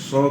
100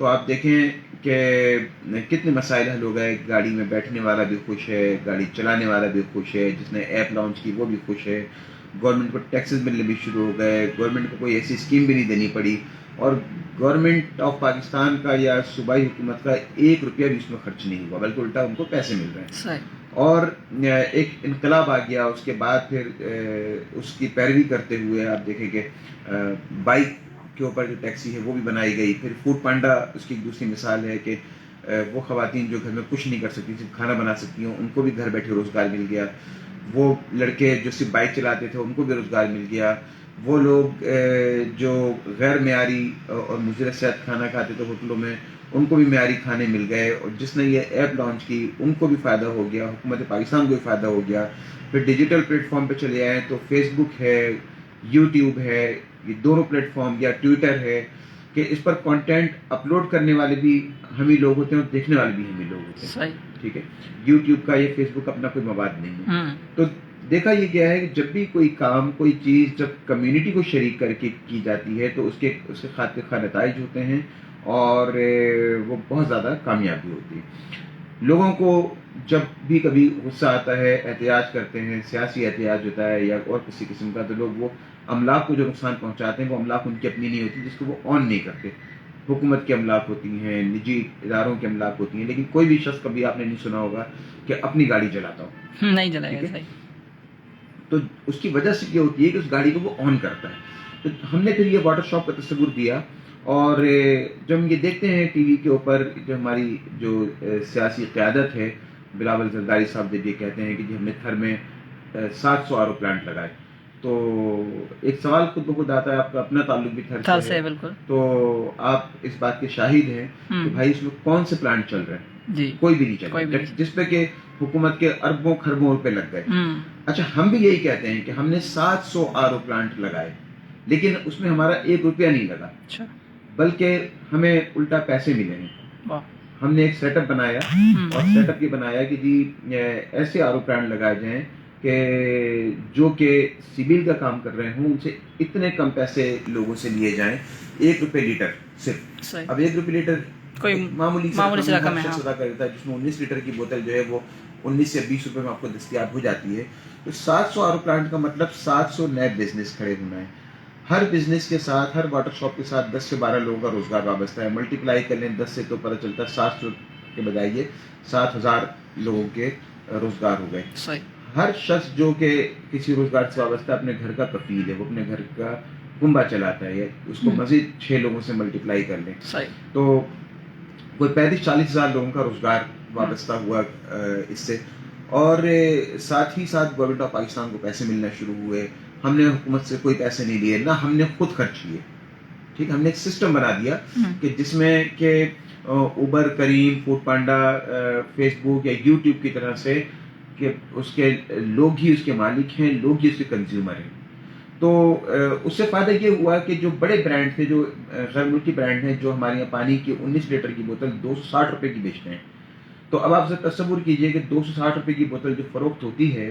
تو آپ دیکھیں کہ کتنے مسائل حل ہو گئے. گاڑی میں بیٹھنے والا بھی خوش ہے, گاڑی چلانے والا بھی خوش ہے, جس نے ایپ لانچ کی وہ بھی خوش ہے, گورنمنٹ کو ٹیکسز ملنے بھی شروع ہو گئے, گورنمنٹ کو کوئی ایسی اسکیم بھی نہیں دینی پڑی, اور گورنمنٹ آف پاکستان کا یا صوبائی حکومت کا 1 روپیہ بھی اس میں خرچ نہیں ہوا, بلکہ الٹا ان کو پیسے مل رہے ہیں. اور ایک انقلاب آ گیا اس کے بعد. پھر اس کی پیروی کرتے ہوئے آپ دیکھیں کہ بائک کے اوپر جو ٹیکسی ہے وہ بھی بنائی گئی. پھر فوڈ پانڈا اس کی دوسری مثال ہے کہ وہ خواتین جو گھر میں کچھ نہیں کر سکتی, صرف کھانا بنا سکتی ہوں, ان کو بھی گھر بیٹھے روزگار مل گیا. وہ لڑکے جو صرف بائک چلاتے تھے ان کو بھی روزگار مل گیا. وہ لوگ جو غیر معیاری اور مضر صحت کھانا کھاتے تھے ہوٹلوں میں, ان کو بھی معیاری کھانے مل گئے. اور جس نے یہ ایپ لانچ کی ان کو بھی فائدہ ہو گیا, حکومت پاکستان کو بھی فائدہ ہو گیا. پھر ڈیجیٹل پلیٹ فارم پہ چلے آئے تو فیس بک ہے, یوٹیوب ہے, یہ دونوں پلیٹ فارم, یا ٹویٹر ہے, کہ اس پر کنٹینٹ اپلوڈ کرنے والے بھی ہم ہی لوگ ہوتے ہیں اور دیکھنے والے بھی ہم ہی لوگ ہوتے ہیں. ٹھیک ہے, یوٹیوب کا یہ فیس بک اپنا کوئی مواد نہیں ہے. تو دیکھا یہ گیا ہے کہ جب بھی کوئی کام, کوئی چیز جب کمیونٹی کو شریک کر کے کی جاتی ہے تو اس کے خاطر نتائج ہوتے ہیں اور وہ بہت زیادہ کامیابی ہوتی ہے. لوگوں کو جب بھی کبھی غصہ آتا ہے, احتجاج کرتے ہیں, سیاسی احتجاج ہوتا ہے یا اور کسی قسم کا, تو لوگ وہ املاک کو جو نقصان پہنچاتے ہیں وہ املاک ان کی اپنی نہیں ہوتی جس کو وہ آن نہیں کرتے. حکومت کے املاک ہوتی ہیں, نجی اداروں کے املاک ہوتی ہیں, لیکن کوئی بھی شخص کبھی آپ نے نہیں سنا ہوگا کہ اپنی گاڑی جلاتا ہو, نہیں جلائے گا. تو اس کی وجہ سے یہ ہوتی ہے کہ اس گاڑی کو وہ آن کرتا ہے. تو ہم نے پھر یہ واٹر شاپ کا تصور دیا, اور جب ہم یہ دیکھتے ہیں ٹی وی کے اوپر جو ہماری جو سیاسی قیادت ہے, بلاول زرداری صاحب جب یہ کہتے ہیں کہ جی ہم نے تھر میں 700 آر او پلانٹ لگائے, تو ایک سوال خود بخود آتا ہے, آپ کا اپنا تعلق بھی تھر سے ہے, بالکل. تو آپ اس بات کے شاہد ہیں کہ بھائی اس میں کون سے پلانٹ چل رہے ہیں؟ جی کوئی بھی نہیں چل رہا, جس پہ کہ حکومت کے اربوں خربوں روپے لگ گئے. اچھا, ہم بھی یہی کہتے ہیں کہ ہم نے 700 آر او پلانٹ لگائے, لیکن اس میں ہمارا 1 روپیہ نہیں لگا, بلکہ ہمیں الٹا پیسے ملے ہیں. ہم نے ایک سیٹ اپ بنایا, اور سیٹ اپ یہ بنایا کہ جی ایسے آر او پلانٹ لگائے جائیں کہ جو کہ سیبل کا کام کر رہے ہوں, ان سے اتنے کم پیسے لوگوں سے لیے جائیں, 1 روپے لیٹر صرف. اب 1 روپے لیٹر کوئی معمولی سے رقم ہے, ادا کر دیتا ہے, جس میں 19 لیٹر کی بوتل جو ہے وہ 19 سے 20 روپے میں آپ کو دستیاب ہو جاتی ہے. تو 700 آر او پلانٹ کا مطلب 700 نئے بزنس کھڑے ہونا ہے. ہر بزنس کے ساتھ, ہر واٹر شاپ کے ساتھ 10 سے 12 لوگوں کا روزگار وابستہ ہے. ملٹیپلائی کر لیں 10 سے تو پتہ چلتا ہے 700 کے بجائے یہ 7,000 لوگوں کے روزگار ہو گئے. ہر شخص جو کہ کسی روزگار سے وابستہ اپنے گھر کا کفیل ہے, وہ اپنے گھر کا کنبا چلاتا ہے, اس کو مزید 6 لوگوں سے ملٹیپلائی کر لیں تو کوئی 35-40,000 لوگوں کا روزگار وابستہ ہوا اس سے. اور ساتھ ہی ساتھ گورنمنٹ آف پاکستان کو پیسے ملنا شروع ہوئے. ہم نے حکومت سے کوئی پیسے نہیں لیے, نہ ہم نے خود خرچ کیے. ٹھیک, ہم نے ایک سسٹم بنا دیا کہ جس میں کہ اوبر, کریم, فوڈ پانڈا, فیس بک یا یوٹیوب کی طرح سے کہ اس کے لوگ ہی اس کے مالک ہیں, لوگ ہی اس کے کنزیومر ہیں. تو اس سے فائدہ یہ ہوا کہ جو بڑے برانڈ تھے, جو غیر ملکی برانڈ ہیں, جو ہمارے یہاں پانی کی 19 لیٹر کی بوتل 260 روپے کی بیچتے ہیں, تو اب آپ ذرا تصور کیجئے کہ 260 روپے کی بوتل جو فروخت ہوتی ہے,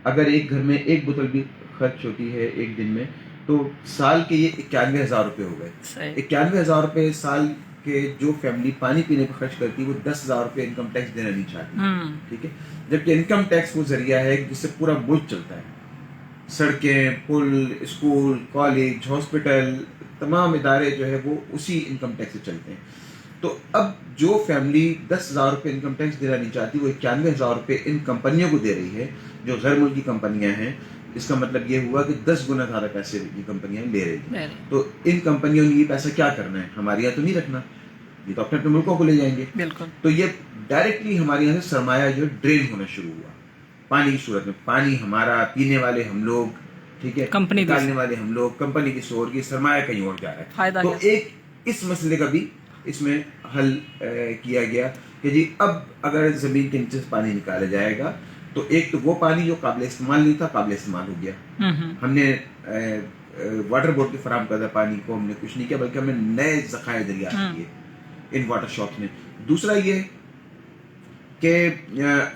اگر ایک گھر میں ایک بوتل بھی خرچ ہوتی ہے ایک دن میں, تو سال کے یہ 91,000 روپے ہو گئے. 91,000 روپے سال کے جو فیملی پانی پینے پہ خرچ کرتی ہے, وہ 10,000 روپے انکم ٹیکس دینا نہیں چاہتی. ٹھیک ہے, جبکہ انکم ٹیکس وہ ذریعہ ہے جس سے پورا ملک چلتا ہے. سڑکیں, پل, اسکول, کالج, ہاسپٹل, تمام ادارے جو ہے وہ اسی انکم ٹیکس سے چلتے ہیں. تو اب جو فیملی 10,000 روپے انکم ٹیکس دینا نہیں چاہتی, وہ 91,000 روپے ان کمپنیوں کو دے رہی ہے جو غیر ملکی کمپنیاں ہیں. اس کا مطلب یہ ہوا کہ 10 گنا زیادہ پیسے یہ کمپنیاں لے رہی ہیں. تو ان کمپنیوں نے یہ پیسہ کیا کرنا ہے, ہمارے یہاں تو نہیں رکھنا, یہ تو اپنے اپنے ملکوں کو لے جائیں گے. تو یہ ڈائریکٹلی ہمارے یہاں سے سرمایہ جو ڈرین ہونا شروع ہوا پانی کی صورت میں. پانی ہمارا, پینے والے ہم لوگ, ٹھیک ہے, نکالنے والے ہم لوگ, کمپنی کی سور کی, سرمایہ کہیں اور جا رہا ہے. تو ایک اس مسئلے کا بھی اس میں حل کیا گیا کہ جی اب اگر زمین کے نیچے سے پانی نکالا جائے گا تو ایک تو وہ پانی جو قابل استعمال نہیں تھا قابل استعمال ہو گیا. ہم نے واٹر بورڈ کے فراہم کردہ پانی کو ہم نے کچھ نہیں کیا, بلکہ ہم نے نئے ذخائر دریافت کیے ان واٹر شاپس میں. دوسرا یہ کہ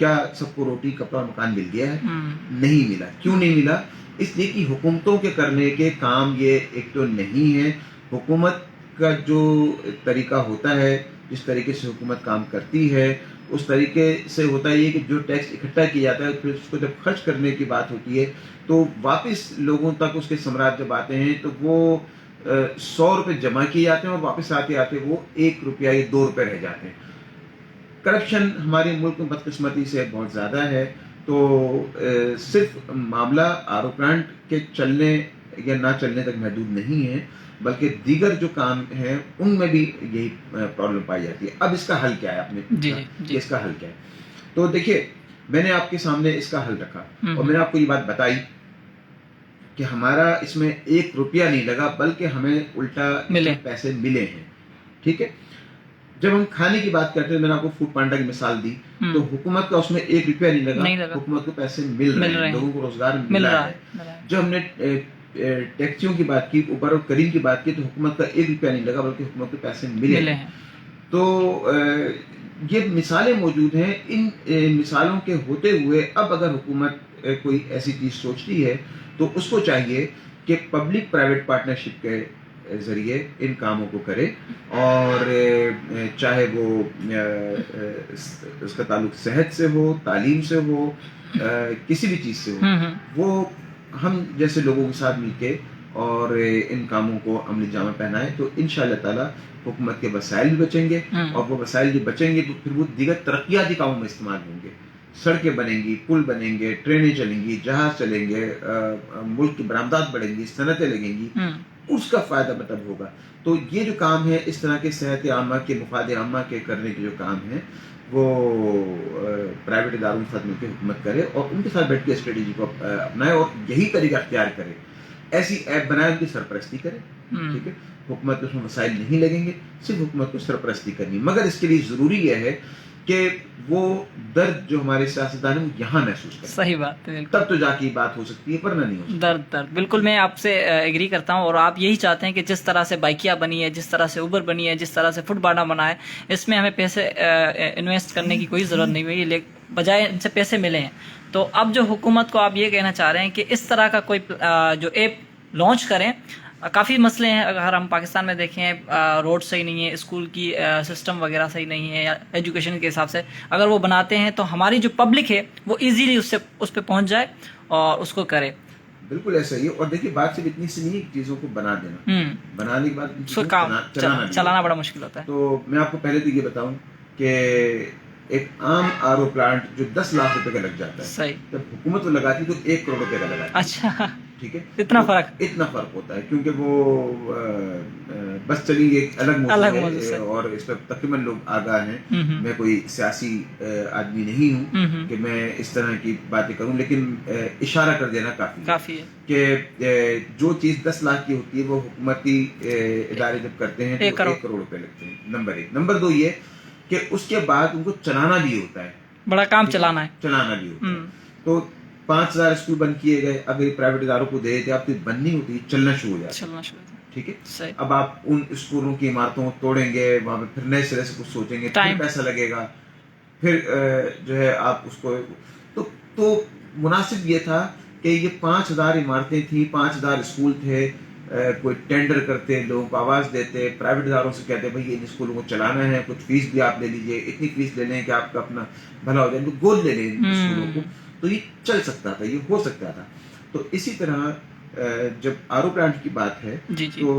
کیا سب کو روٹی کپڑا مکان مل گیا ہے؟ نہیں ملا. کیوں نہیں ملا؟ اس لیے کہ حکومتوں کے کرنے کے کام یہ ایک تو نہیں ہے. حکومت کا جو طریقہ ہوتا ہے، جس طریقے سے حکومت کام کرتی ہے، اس طریقے سے ہوتا ہے کہ جو ٹیکس اکٹھا کیا جاتا ہے پھر اس کو جب خرچ کرنے کی بات ہوتی ہے تو واپس لوگوں تک اس کے ثمرات جب آتے ہیں تو وہ 100 روپے جمع کیے جاتے ہیں اور واپس آتے آتے وہ 1 روپیہ یا 2 روپے رہ جاتے ہیں. کرپشن ہمارے ملک میں بدقسمتی سے بہت زیادہ ہے. تو صرف معاملہ آر او پلانٹ کے چلنے یا نہ چلنے تک محدود نہیں ہے، بلکہ دیگر جو کام ہیں ان میں بھی یہی پرابلم پائی جاتی ہے. اب اس کا حل کیا ہے؟ آپ نے پوچھا کہ اس کا حل کیا ہے. تو دیکھیے، میں نے آپ کے سامنے اس کا حل رکھا اور میں نے آپ کو یہ بات بتائی کہ ہمارا اس میں 1 روپیہ نہیں لگا، بلکہ ہمیں الٹا پیسے ملے ہیں. ٹھیک ہے. جب ہم کھانے کی بات کرتے ہیں، میں نے آپ کو فوڈ پانڈا کی مثال دی، تو حکومت کا اس میں 1 روپیہ نہیں لگا، حکومت کو پیسے مل رہے ہیں، لوگوں کو روزگار مل رہا ہے. جب ہم نے ٹیکسیوں کی بات کی، اوبر اور کریم کی بات کی، تو حکومت کا 1 روپیہ نہیں لگا، بلکہ حکومت کو پیسے ملے ہیں. تو یہ مثالیں موجود ہیں. ان مثالوں کے ہوتے ہوئے اب اگر حکومت کوئی ایسی چیز سوچتی ہے تو اس کو چاہیے کہ پبلک پرائیویٹ پارٹنرشپ کے ذریعے ان کاموں کو کرے، اور چاہے وہ اس کا تعلق صحت سے ہو، تعلیم سے ہو، کسی بھی چیز سے ہو، وہ ہم جیسے لوگوں کے ساتھ مل کے اور ان کاموں کو عملی جامہ پہنائیں تو انشاءاللہ تعالی حکومت کے وسائل بھی بچیں گے، اور وہ وسائل جو بچیں گے تو پھر وہ دیگر ترقیاتی کاموں میں استعمال ہوں گے. سڑکیں بنیں گی، پل بنیں گے، ٹرینیں چلیں گی، جہاز چلیں گے، ملک کی برآمدات بڑھیں گی، صنعتیں لگیں گی، اس کا فائدہ مطلب ہوگا. تو یہ جو کام ہے، اس طرح کے صحت عامہ کے، مفاد عامہ کے کرنے کے جو کام ہیں، وہ پرائیویٹ اداروں کے ساتھ مل کے حکومت کرے اور ان کے ساتھ بیٹھ کے اسٹریٹجی کو اپنائے اور یہی طریقہ اختیار کرے. ایسی ایپ بنائے، ان کی سرپرستی کرے. ٹھیک ہے. حکومت کو اس میں مسائل نہیں لگیں گے، صرف حکومت کو سرپرستی کرنی. مگر اس کے لیے ضروری یہ ہے کہ وہ درد جو ہمارے سیاستدان ہیں وہ یہاں محسوس کریں. صحیح بات ہے. تب تو جا کے بات ہو سکتی ہے، ورنہ نہیں ہو سکتی. درد بالکل میں آپ سے ایگری کرتا ہوں. اور آپ یہی چاہتے ہیں کہ جس طرح سے بائکیا بنی ہے، جس طرح سے اوبر بنی ہے، جس طرح سے فوڈ پانڈا بنا ہے، اس میں ہمیں پیسے انویسٹ کرنے کی کوئی ضرورت نہیں ہوئی، بجائے ان سے پیسے ملے ہیں. تو اب جو حکومت کو آپ یہ کہنا چاہ رہے ہیں کہ اس طرح کا کوئی جو ایپ لانچ کریں. کافی مسئلے ہیں. اگر ہم پاکستان میں دیکھیں، روڈ صحیح نہیں ہے، اسکول کی سسٹم وغیرہ صحیح نہیں ہے، یا ایجوکیشن کے حساب سے اگر وہ بناتے ہیں تو ہماری جو پبلک ہے وہ ایزیلی اس پہ پہنچ جائے اور اس کو کرے. بالکل ایسا ہی ہے. اور دیکھیے، بات صرف اتنی سی نہیں چیزوں کو بنا دینا، بنانے کے بعد چلانا بڑا مشکل ہوتا ہے. تو میں آپ کو پہلے تو یہ بتاؤں کہ ایک عام آر او پلانٹ جو 10 لاکھ روپے کا لگ جاتا ہے، صحیح، جب حکومت وہ لگاتی تو 1 کروڑ روپے کا لگاتی. اچھا، ٹھیک ہے. اتنا فرق ہوتا ہے، کیونکہ وہ بس چلی ایک الگ موضوع ہے اور اس پر تقریباً لوگ آگاہ ہیں. میں کوئی سیاسی آدمی نہیں ہوں کہ میں اس طرح کی باتیں کروں، لیکن اشارہ کر دینا کافی ہے کہ جو چیز 10 لاکھ کی ہوتی ہے وہ حکومتی ادارے جب کرتے ہیں تو 1 کروڑ روپے لگتے ہیں. نمبر 1. نمبر 2 یہ کہ اس کے بعد ان کو چلانا بھی ہوتا ہے، بڑا کام چلانا بھی ہوتا ہے. تو 5000 اسکول بند کیے گئے، اب یہ پرائیویٹ اداروں کو دے دیتے، اب تو بند نہیں ہوتی، چلنا شروع ہو جاتا ہے. ٹھیک ہے. اب آپ ان اسکولوں کی عمارتوں کو توڑیں گے، وہاں پہ پھر نئے سرے سے کچھ سوچیں گے، پھر پیسہ لگے گا، پھر جو ہے آپ اس کو تو مناسب یہ تھا کہ یہ 5000 عمارتیں تھیں، 5000 اسکول تھے، کوئی ٹینڈر کرتے، لوگوں کو آواز دیتے، پرائیویٹ اداروں سے کہتے بھائی ان اسکولوں کو چلانا ہے، کچھ فیس بھی آپ لے لیجئے، اتنی فیس لے لیں کہ آپ کا اپنا بھلا ہو جائے، تو گود لے لیں ان اسکولوں کو. تو یہ چل سکتا تھا، یہ ہو سکتا تھا. تو اسی طرح جب آر او پلانٹ کی بات ہے تو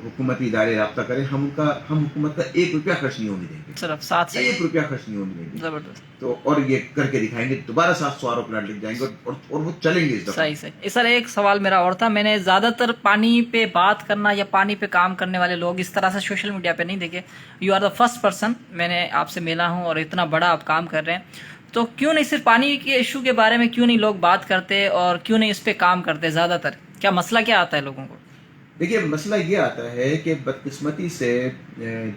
حکومتی ادارے رابطہ کریں. ہم حکومت کا 1 روپیہ خرچ نہیں ہونے دیں گے، صرف 1 روپیہ خرچ نہیں ہونے دیں گے. زبردست. تو اور یہ کر کے دکھائیں گے، دوبارہ 700 آر او پلانٹ لگ جائیں گے اور وہ چلیں گے اس دفعہ. صحیح. سر ایک سوال میرا اور تھا. میں نے زیادہ تر پانی پہ بات کرنا یا پانی پہ کام کرنے والے لوگ اس طرح سے سوشل میڈیا پہ نہیں دیکھے. You are the first person میں نے آپ سے ملا ہوں، اور اتنا بڑا آپ کام کر رہے ہیں. تو کیوں نہیں صرف پانی کے ایشو کے بارے میں کیوں نہیں لوگ بات کرتے، اور کیوں نہیں اس پہ کام کرتے زیادہ تر؟ کیا مسئلہ کیا آتا ہے لوگوں کو؟ دیکھیے، مسئلہ یہ آتا ہے کہ بدقسمتی سے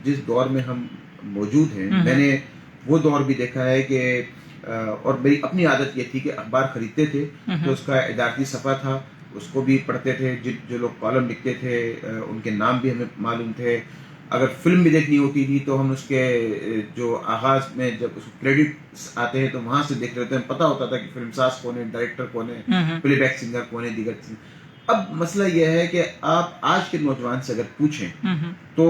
جس دور میں ہم موجود ہیں، میں نے وہ دور بھی دیکھا ہے کہ اور میری اپنی عادت یہ تھی کہ اخبار خریدتے تھے تو اس کا ادارتی صفحہ تھا، اس کو بھی پڑھتے تھے. جو لوگ کالم لکھتے تھے ان کے نام بھی ہمیں معلوم تھے، اگر فلم بھی دیکھنی ہوتی تھی تو ہم اس کے جو آغاز میں جب اس کریڈٹس آتے ہیں تو وہاں سے دیکھ رہے تھے، پتہ ہوتا تھا کہ فلم ساز کون ہے، ڈائریکٹر کون ہے، پلے بیک سنگر کون ہے، دیگر چیز. اب مسئلہ یہ ہے کہ آپ آج کے نوجوان سے اگر پوچھیں تو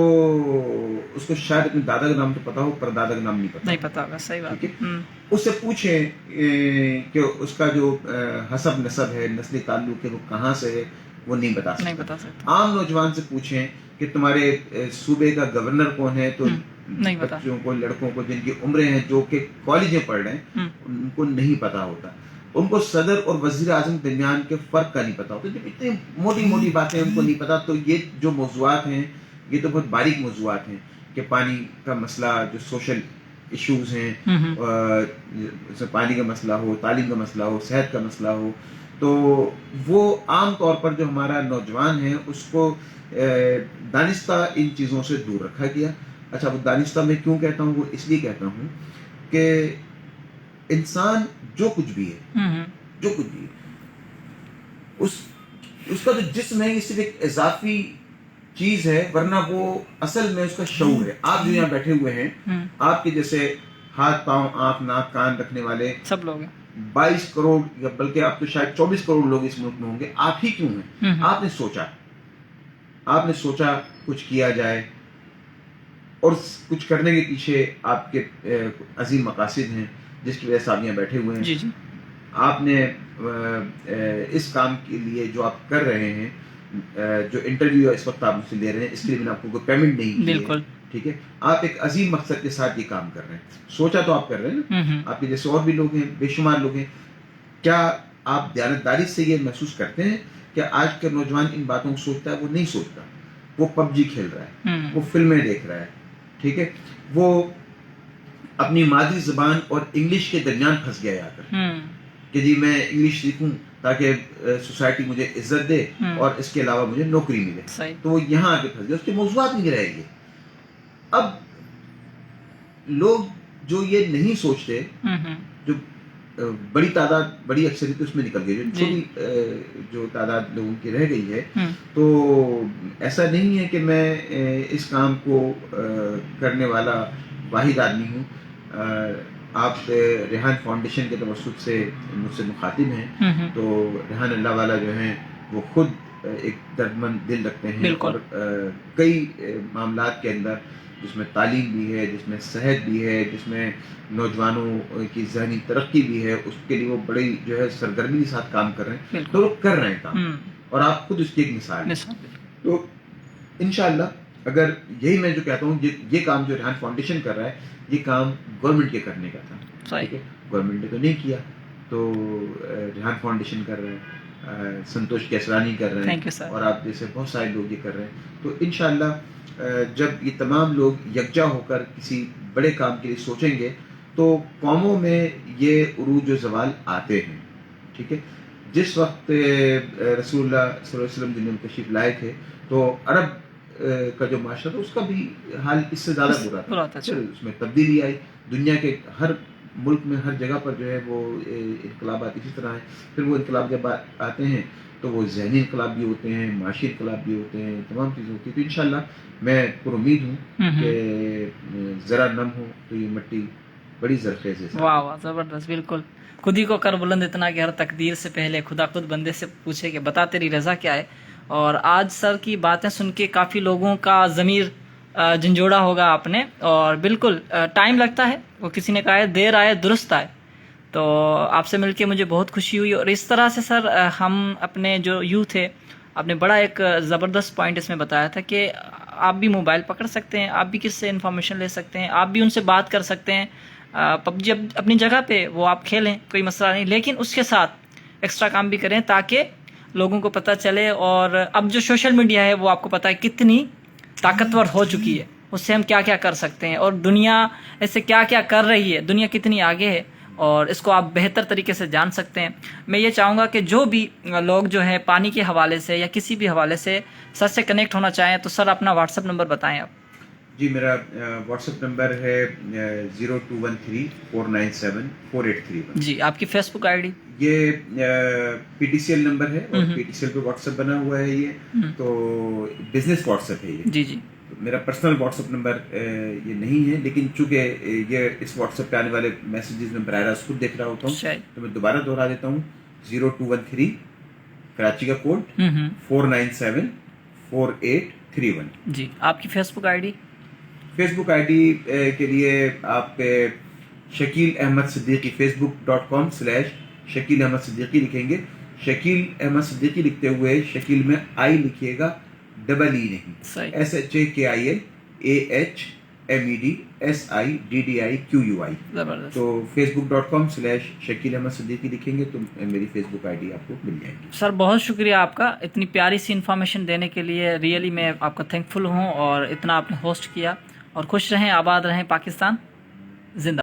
اس کو شاید اپنے دادا کا نام تو پتا ہو پر دادا کا نام نہیں پتا ہوگا. صحیح بات. ٹھیک ہے، اس سے پوچھیں کہ اس کا جو حسب نسب ہے، نسلی تعلق ہے، وہ کہاں سے ہے، وہ نہیں بتا سکتا. عام نوجوان سے پوچھیں کہ تمہارے صوبے کا گورنر کون ہے، تو بچوں کو، لڑکوں کو جن کی عمریں ہیں، جو کہ کالج میں پڑھ رہے ہیں، ان کو نہیں پتا ہوتا. ان کو صدر اور وزیر اعظم درمیان کے فرق کا نہیں پتا ہوتا. جب اتنی موٹی موٹی باتیں ان کو نہیں پتا، تو یہ جو موضوعات ہیں یہ تو بہت باریک موضوعات ہیں کہ پانی کا مسئلہ، جو سوشل ایشوز ہیں، پانی کا مسئلہ ہو، تعلیم کا مسئلہ ہو، صحت کا مسئلہ ہو، تو وہ عام طور پر جو ہمارا نوجوان ہے اس کو دانستہ ان چیزوں سے دور رکھا گیا. اچھا، وہ دانستہ میں کیوں کہتا ہوں؟ وہ اس لیے کہتا ہوں کہ انسان جو کچھ بھی ہے، جو کچھ بھی ہے، اس کا جو جسم ہے یہ صرف ایک اضافی چیز ہے، ورنہ وہ اصل میں اس کا شعور ہے. آپ جو یہاں بیٹھے ہوئے ہیں، آپ کے جیسے ہاتھ، پاؤں، آنکھ، ناک، کان رکھنے والے سب لوگ ہیں. 22 کروڑ یا بلکہ اب تو شاید 24 کروڑ لوگ اس ملک میں ہوں گے. آپ ہی کیوں ہیں؟ آپ نے سوچا کچھ کیا جائے، اور کچھ کرنے کے پیچھے آپ کے عظیم مقاصد ہیں جس کی وجہ سے آپ یہاں بیٹھے ہوئے ہیں. آپ نے اس کام کے لیے جو آپ کر رہے ہیں، جو انٹرویو اس وقت آپ مجھ سے لے رہے ہیں، اس کے لیے میں نے آپ کو کوئی پیمنٹ نہیں کی ہے. ٹھیک ہے، آپ ایک عظیم مقصد کے ساتھ یہ کام کر رہے ہیں. سوچا تو آپ کر رہے ہیں نا. آپ کے جیسے اور بھی لوگ ہیں، بے شمار لوگ ہیں. کیا آپ دیانتداری سے یہ محسوس کرتے ہیں کہ آج کا نوجوان ان باتوں کو سوچتا ہے؟ وہ نہیں سوچتا. وہ پب جی کھیل رہا ہے، وہ فلمیں دیکھ رہا ہے. ٹھیک ہے، وہ اپنی مادری زبان اور انگلش کے درمیان پھنس گیا آ کر کہ جی میں انگلش سیکھوں تاکہ سوسائٹی مجھے عزت دے اور اس کے علاوہ مجھے نوکری ملے. تو وہ یہاں آ کے پھنس گیا، اس کے موضوعات نہیں رہے گی. اب لوگ جو یہ نہیں سوچتے، جو بڑی تعداد، بڑی اکثریت اس میں نکل گئی، جو چھوٹی جو تعداد لوگوں کی رہ گئی ہے، تو ایسا نہیں ہے کہ میں اس کام کو کرنے والا واحد آدمی ہوں. آپ ریحان فاؤنڈیشن کے توسط سے مجھ سے مخاطب ہیں، تو ریحان اللہ والا جو ہیں وہ خود ایک دردمند دل رکھتے ہیں، اور کئی معاملات کے اندر، جس میں تعلیم بھی ہے، جس میں صحت بھی ہے، جس میں نوجوانوں کی ذہنی ترقی بھی ہے، اس کے لیے وہ بڑی جو ہے سرگرمی کے ساتھ کام کر رہے ہیں. تو وہ کر رہے ہیں کام، اور آپ خود اس کی ایک مثال ہیں. تو انشاءاللہ اگر یہی میں جو کہتا ہوں، یہ کام جو ریحان فاؤنڈیشن کر رہا ہے، یہ کام گورنمنٹ کے کرنے کا تھا. ٹھیک ہے، گورنمنٹ نے تو نہیں کیا، تو ریحان فاؤنڈیشن کر رہے ہیں، سنتوش کیسرانی کر رہے ہیں، اور آپ جیسے بہت سارے لوگ یہ کر رہے ہیں. تو انشاءاللہ جب یہ تمام لوگ یکجا ہو کر کسی بڑے کام کے لیے سوچیں گے تو قوموں میں یہ عروج و زوال آتے ہیں. ٹھیک ہے، جس وقت رسول اللہ صلی اللہ علیہ وسلم دنیا میں تشریف لائے تھے تو عرب کا جو معاشرہ تھا اس کا بھی حال اس سے زیادہ برا تھا. اس میں تبدیلی آئی. دنیا کے ہر ملک میں، ہر جگہ پر جو ہے وہ انقلابات اسی طرح ہیں. پھر وہ انقلاب جب آتے ہیں تو وہ ذہنی انقلاب بھی ہوتے ہیں، معاشی انقلاب بھی ہوتے ہیں، تمام چیزیں ہوتی ہیں. تو انشاءاللہ میں پر امید ہوں کہ ذرا نم ہو تو یہ مٹی بڑی زرخیز ہے. واہ واہ، زبردست. بالکل، خود ہی کو کر بلند اتنا کہ ہر تقدیر سے پہلے خدا خود بندے سے پوچھے کہ بتا تیری رضا کیا ہے. اور آج سر کی باتیں سن کے کافی لوگوں کا ضمیر جھنجھوڑا ہوگا آپ نے. اور بالکل ٹائم لگتا ہے، وہ کسی نے کہا ہے دیر آئے درست آئے. تو آپ سے مل کے مجھے بہت خوشی ہوئی. اور اس طرح سے سر ہم اپنے جو یوتھ ہے، آپ نے بڑا ایک زبردست پوائنٹ اس میں بتایا تھا کہ آپ بھی موبائل پکڑ سکتے ہیں، آپ بھی کس سے انفارمیشن لے سکتے ہیں، آپ بھی ان سے بات کر سکتے ہیں. پب جی اپنی جگہ پہ وہ آپ کھیلیں، کوئی مسئلہ نہیں، لیکن اس کے ساتھ ایکسٹرا کام بھی کریں تاکہ لوگوں کو پتہ چلے. اور اب جو سوشل میڈیا ہے وہ آپ کو پتہ ہے کتنی طاقتور ہو چکی ہے، اس سے ہم کیا کیا کر سکتے ہیں، اور دنیا ایسے کیا کیا کر رہی ہے، دنیا کتنی آگے ہے، اور اس کو آپ بہتر طریقے سے جان سکتے ہیں. میں یہ چاہوں گا کہ جو بھی لوگ جو ہے پانی کے حوالے سے یا کسی بھی حوالے سے سر سے کنیکٹ ہونا چاہیں تو سر اپنا واٹس ایپ نمبر بتائیں آپ. جی، میرا واٹس ایپ نمبر ہے 0213497483. جی، آپ کی فیس بک آئی ڈی؟ یہ P T C L number ہے، اور پی ٹی سی ایل پہ واٹس ایپ بنا ہوا ہے. یہ تو بزنس واٹس ایپ ہے یہ. جی جی. میرا پرسنل واٹس ایپ نمبر یہ نہیں ہے، لیکن چونکہ یہ اس واٹس ایپ پہ آنے والے میسیجز میں براہ راست خود دیکھ رہا ہوتا ہوں، تو میں دوبارہ دوہرا دیتا ہوں 0213 کراچی کا کوڈ 4974831۔ جی آپ کی Facebook I D? Facebook I D کے لیے آپ شکیل احمد صدیقی facebook.com/شکیل احمد صدیقی لکھیں گے۔ شکیل احمد صدیقی لکھتے ہوئے شکیل میں آئی لکھیے گا، ڈبل ای نہیں، SHAKILAHMEDSIDDIQUI۔ تو facebook.com/شکیل احمد صدیقی لکھیں گے تو میری فیس بک آئی ڈی آپ کو مل جائے گی۔ سر بہت شکریہ آپ کا اتنی پیاری سی انفارمیشن دینے کے لیے، ریئلی میں آپ کا تھینک فل ہوں، اور اتنا آپ نے ہوسٹ کیا، اور خوش رہیں، آباد رہیں، پاکستان زندہ۔